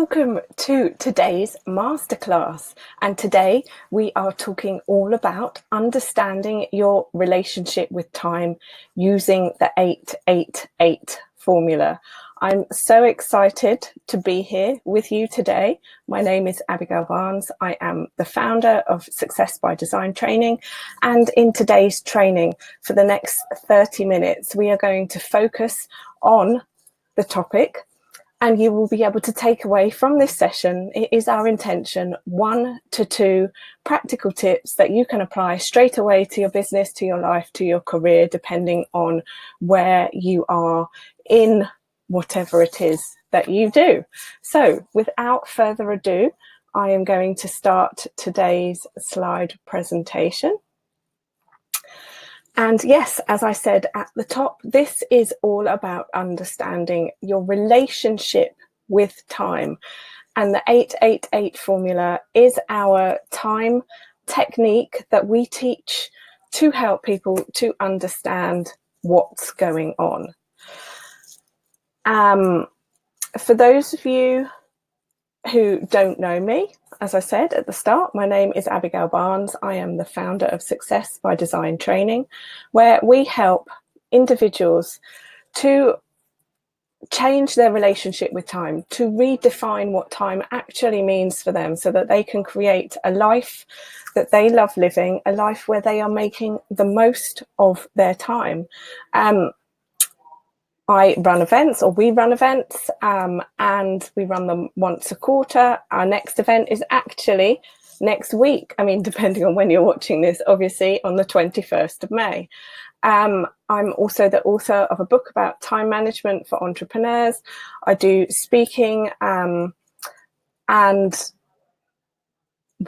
Welcome to today's masterclass, and today we are talking all about understanding your relationship with time using the 888 formula. I'm so excited to be here with you today. My name is Abigail Barnes. I am the founder of Success by Design Training, and in today's training for the next 30 minutes we are going to focus on the topic. And you will be able to take away from this session, it is our intention, 1 to 2 practical tips that you can apply straight away to your business, to your life, to your career, depending on where you are in whatever it is that you do. So without further ado, I am going to start today's slide presentation. And yes, as I said at the top, this is all about understanding your relationship with time. And the 888 formula is our time technique that we teach to help people to understand what's going on. For those of you who don't know me, as I said at the start, my name is Abigail Barnes. I am the founder of Success by Design Training, where we help individuals to change their relationship with time, to redefine what time actually means for them so that they can create a life that they love living, a life where they are making the most of their time. I run events, or we run events, and we run them once a quarter. Our next event is actually next week. I mean, depending on when you're watching this, obviously on the 21st of May. I'm also the author of a book about time management for entrepreneurs. I do speaking, and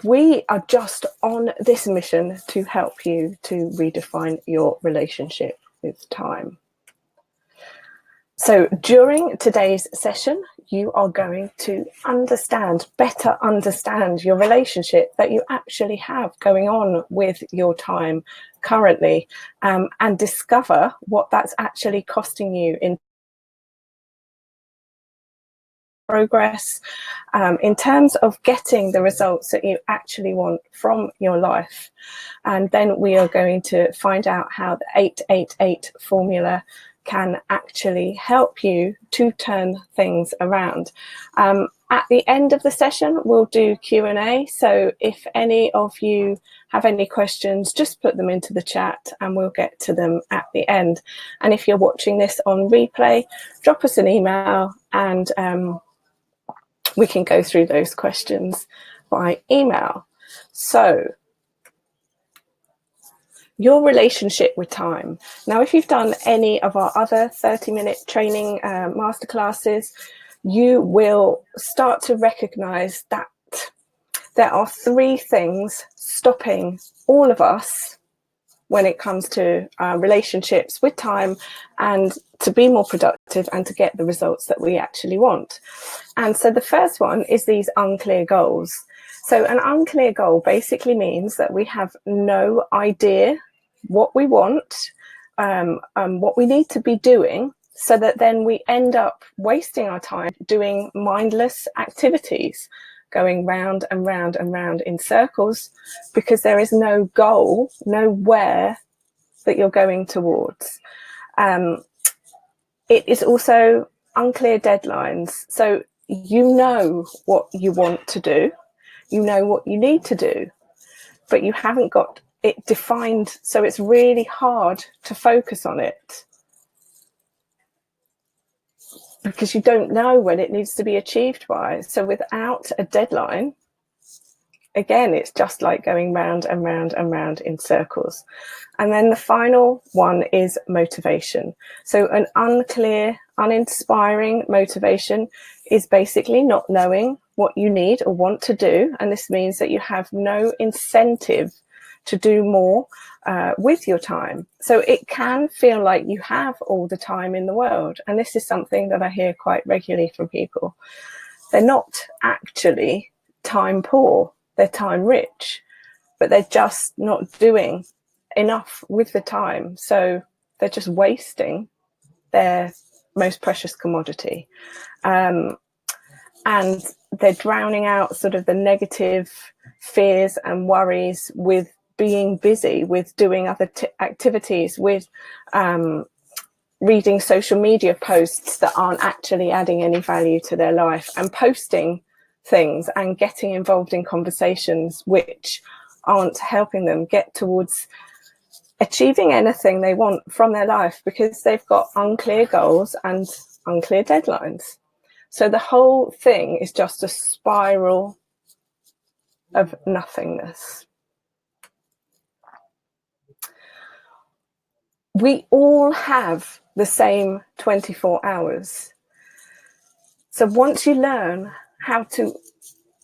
we are just on this mission to help you to redefine your relationship with time. So during today's session, you are going to better understand your relationship that you actually have going on with your time currently, and discover what that's actually costing you in progress, in terms of getting the results that you actually want from your life. And then we are going to find out how the 888 formula can actually help you to turn things around. At the end of the session, we'll do Q&A. So if any of you have any questions, just put them into the chat and we'll get to them at the end. And if you're watching this on replay, drop us an email and we can go through those questions by email. So, your relationship with time. Now, if you've done any of our other 30-minute training masterclasses, you will start to recognize that there are 3 things stopping all of us when it comes to relationships with time and to be more productive and to get the results that we actually want. And so the first one is these unclear goals. So an unclear goal basically means that we have no idea what we want, what we need to be doing, so that then we end up wasting our time doing mindless activities, going round and round and round in circles, because there is no goal, nowhere that you're going towards. It is also unclear deadlines. So you know what you want to do, you know what you need to do, but you haven't got it defined, so it's really hard to focus on it because you don't know when it needs to be achieved by. So without a deadline, again, it's just like going round and round and round in circles. And then the final one is motivation. So an unclear, uninspiring motivation is basically not knowing what you need or want to do. And this means that you have no incentive to do more with your time. So it can feel like you have all the time in the world. And this is something that I hear quite regularly from people. They're not actually time poor, they're time rich, but they're just not doing enough with the time. So they're just wasting their most precious commodity. And they're drowning out sort of the negative fears and worries with being busy, with doing other activities, with reading social media posts that aren't actually adding any value to their life, and posting things and getting involved in conversations which aren't helping them get towards achieving anything they want from their life, because they've got unclear goals and unclear deadlines. So the whole thing is just a spiral of nothingness. We all have the same 24 hours. So once you learn how to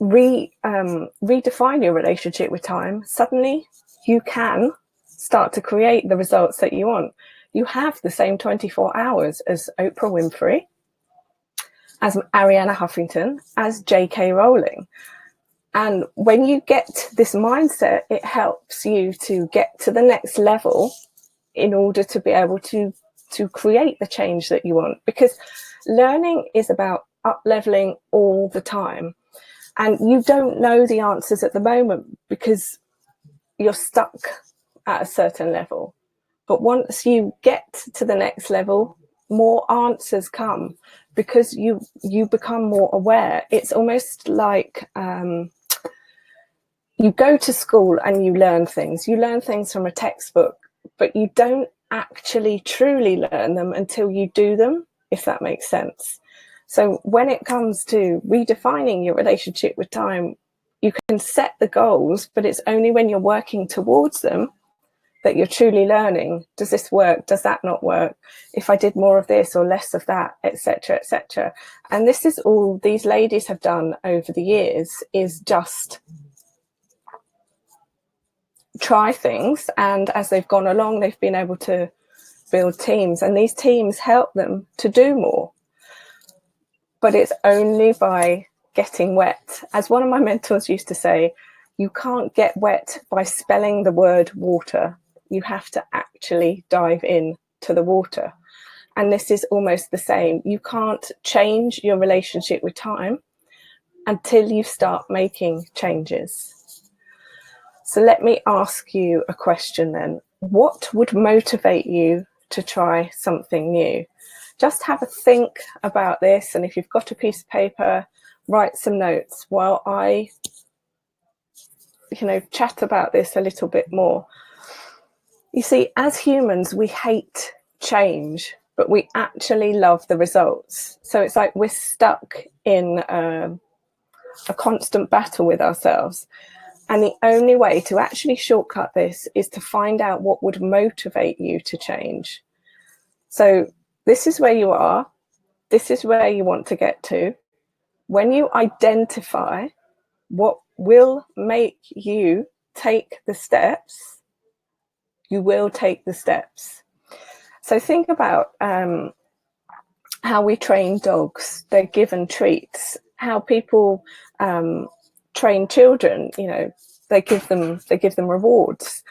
redefine your relationship with time, suddenly you can start to create the results that you want. You have the same 24 hours as Oprah Winfrey, as Arianna Huffington, as J.K. Rowling. And when you get this mindset, it helps you to get to the next level in order to be able to create the change that you want. Because learning is about up-leveling all the time. And you don't know the answers at the moment because you're stuck at a certain level. But once you get to the next level, more answers come because you become more aware. It's almost like you go to school and you learn things. You learn things from a textbook, but you don't actually truly learn them until you do them, if that makes sense. So when it comes to redefining your relationship with time, you can set the goals, but it's only when you're working towards them that you're truly learning. Does this work? Does that not work? If I did more of this or less of that, etc., etc. And this is all these ladies have done over the years, is just try things. And as they've gone along, they've been able to build teams, and these teams help them to do more. But it's only by getting wet. As one of my mentors used to say, you can't get wet by spelling the word water. You have to actually dive in to the water. And this is almost the same. You can't change your relationship with time until you start making changes. So let me ask you a question then. What would motivate you to try something new? Just have a think about this. And if you've got a piece of paper, write some notes while I, chat about this a little bit more. You see, as humans, we hate change, but we actually love the results. So it's like we're stuck in a constant battle with ourselves. And the only way to actually shortcut this is to find out what would motivate you to change. So this is where you are. This is where you want to get to. When you identify what will make you take the steps, you will take the steps. So think about how we train dogs. They're given treats. How people train children, they give them rewards.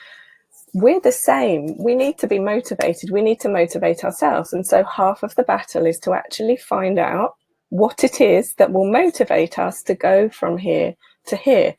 We're the same. We need to be motivated. We need to motivate ourselves. And so half of the battle is to actually find out what it is that will motivate us to go from here to here.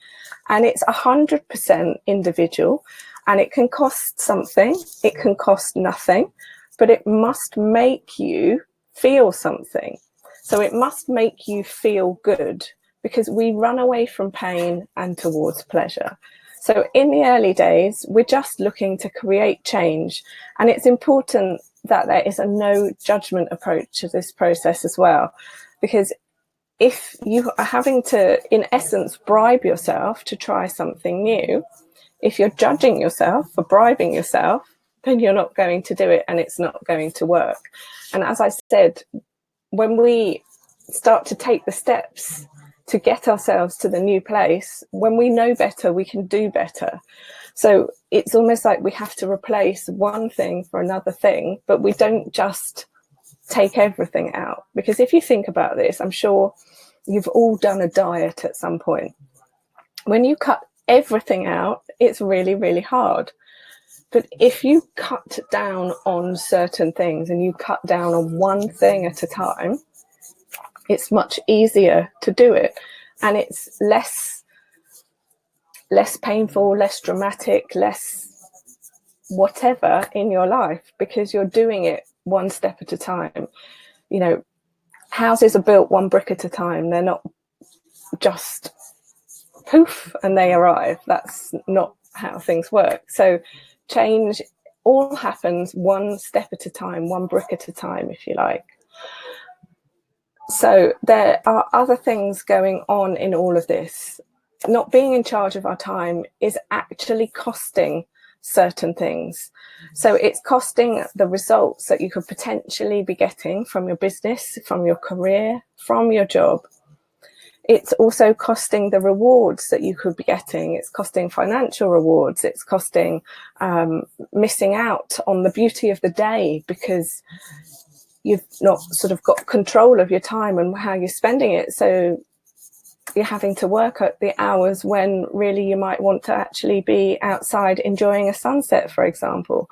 And it's 100% individual, and it can cost something. It can cost nothing, but it must make you feel something. So it must make you feel good, because we run away from pain and towards pleasure. So in the early days, we're just looking to create change. And it's important that there is a no judgment approach to this process as well. Because if you are having to, in essence, bribe yourself to try something new, if you're judging yourself for bribing yourself, then you're not going to do it and it's not going to work. And as I said, when we start to take the steps to get ourselves to the new place, when we know better, we can do better. So it's almost like we have to replace one thing for another thing, but we don't just take everything out. Because if you think about this, I'm sure you've all done a diet at some point. When you cut everything out, it's really, really hard. But if you cut down on certain things and you cut down on one thing at a time, it's much easier to do it. and it's less painful, less dramatic, less whatever in your life, because you're doing it one step at a time. You know, houses are built one brick at a time. They're not just poof and they arrive. That's not how things work. So change all happens one step at a time, one brick at a time, if you like. So there are other things going on in all of this. Not being in charge of our time is actually costing certain things. So it's costing the results that you could potentially be getting from your business, from your career, from your job. It's also costing the rewards that you could be getting. It's costing financial rewards. It's costing missing out on the beauty of the day because you've not sort of got control of your time and how you're spending it. So you're having to work at the hours when really you might want to actually be outside enjoying a sunset, for example.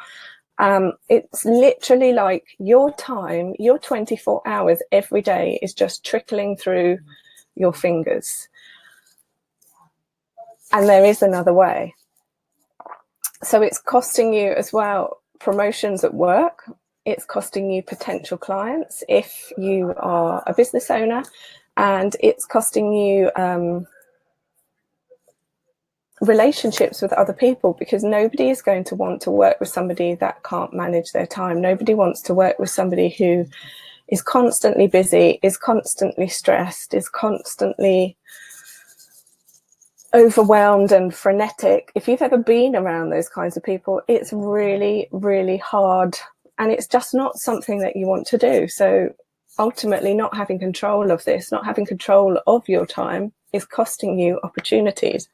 It's literally like your time, your 24 hours every day is just trickling through your fingers. And there is another way. So it's costing you as well promotions at work. It's costing you potential clients if you are a business owner, and it's costing you relationships with other people, because nobody is going to want to work with somebody that can't manage their time. Nobody wants to work with somebody who is constantly busy, is constantly stressed, is constantly overwhelmed and frenetic. If you've ever been around those kinds of people, it's really, really hard, and it's just not something that you want to do. So ultimately, not having control of this, not having control of your time, is costing you opportunities.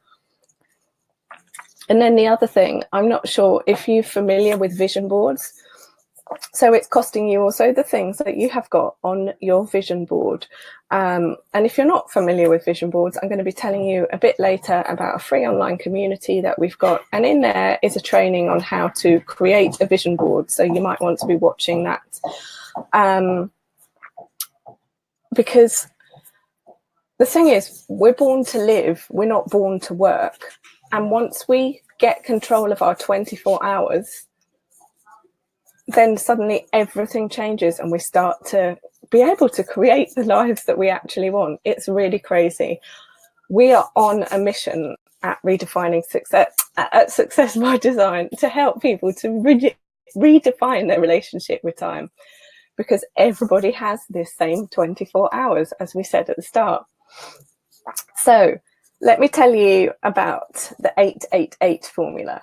And then the other thing, I'm not sure if you're familiar with vision boards. So it's costing you also the things that you have got on your vision board. And if you're not familiar with vision boards, I'm going to be telling you a bit later about a free online community that we've got. And in there is a training on how to create a vision board. So you might want to be watching that. Because the thing is, we're born to live, we're not born to work. And once we get control of our 24 hours, then suddenly everything changes and we start to be able to create the lives that we actually want. It's really crazy. We are on a mission at Redefining Success, at Success by Design, to help people to redefine their relationship with time, because everybody has this same 24 hours, as we said at the start. So let me tell you about the 888 formula.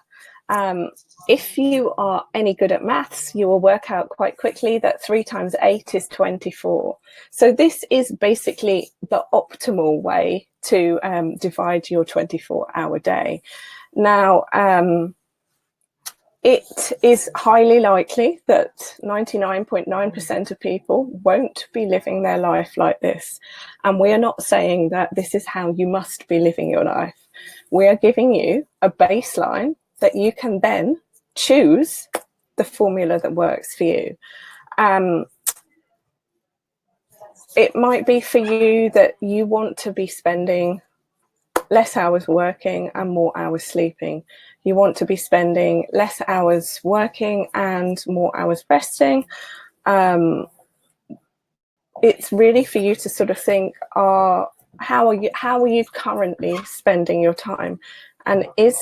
If you are any good at maths, you will work out quite quickly that 3 times 8 is 24. So this is basically the optimal way to divide your 24-hour day. Now, it is highly likely that 99.9% of people won't be living their life like this. And we are not saying that this is how you must be living your life. We are giving you a baseline that you can then choose the formula that works for you. It might be for you that you want to be spending less hours working and more hours sleeping. You want to be spending less hours working and more hours resting. It's really for you to sort of think, how are you currently spending your time? And is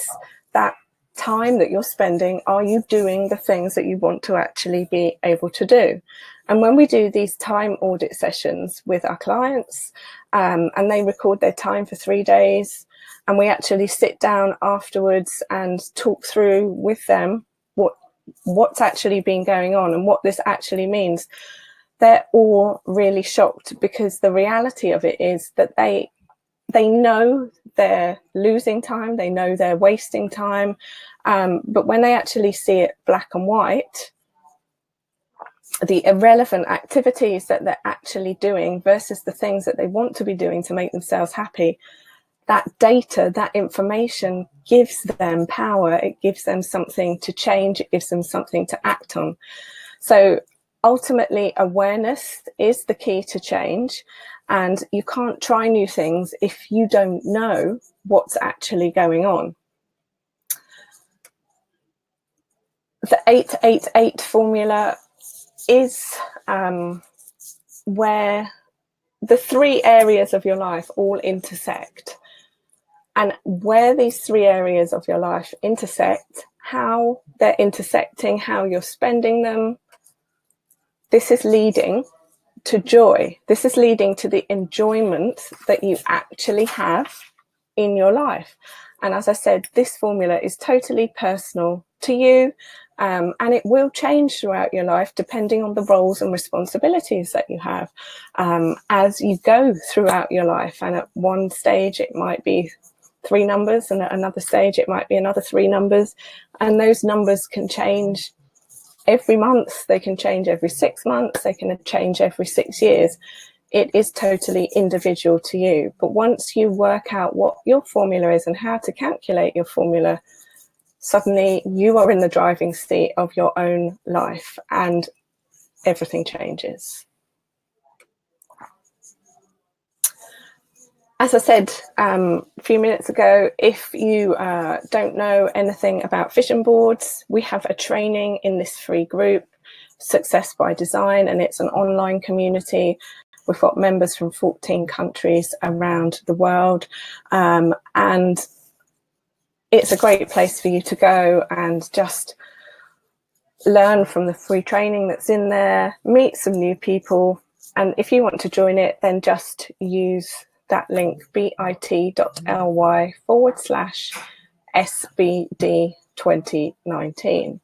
that time that you're spending, are you doing the things that you want to actually be able to do? And when we do these time audit sessions with our clients, and they record their time for 3 days, and we actually sit down afterwards and talk through with them what's actually been going on and what this actually means, they're all really shocked, because the reality of it is that they know they're losing time, they know they're wasting time, but when they actually see it black and white, the irrelevant activities that they're actually doing versus the things that they want to be doing to make themselves happy, that data, that information gives them power. It gives them something to change. It gives them something to act on. So ultimately, awareness is the key to change. And you can't try new things if you don't know what's actually going on. The 888 formula is where the 3 areas of your life all intersect. And where these 3 areas of your life intersect, how they're intersecting, how you're spending them, this is leading to joy. This is leading to the enjoyment that you actually have in your life. And as I said, this formula is totally personal to you, and it will change throughout your life depending on the roles and responsibilities that you have as you go throughout your life. And at one stage it might be 3 numbers, and at another stage it might be another 3 numbers, and those numbers can change every month, they can change every 6 months, they can change every 6 years. It is totally individual to you. But once you work out what your formula is and how to calculate your formula, suddenly you are in the driving seat of your own life and everything changes. As I said a few minutes ago, if you don't know anything about vision boards, we have a training in this free group, Success by Design, and it's an online community. We've got members from 14 countries around the world, and it's a great place for you to go and just learn from the free training that's in there, meet some new people, and if you want to join it, then just use that link, bit.ly/SBD2019.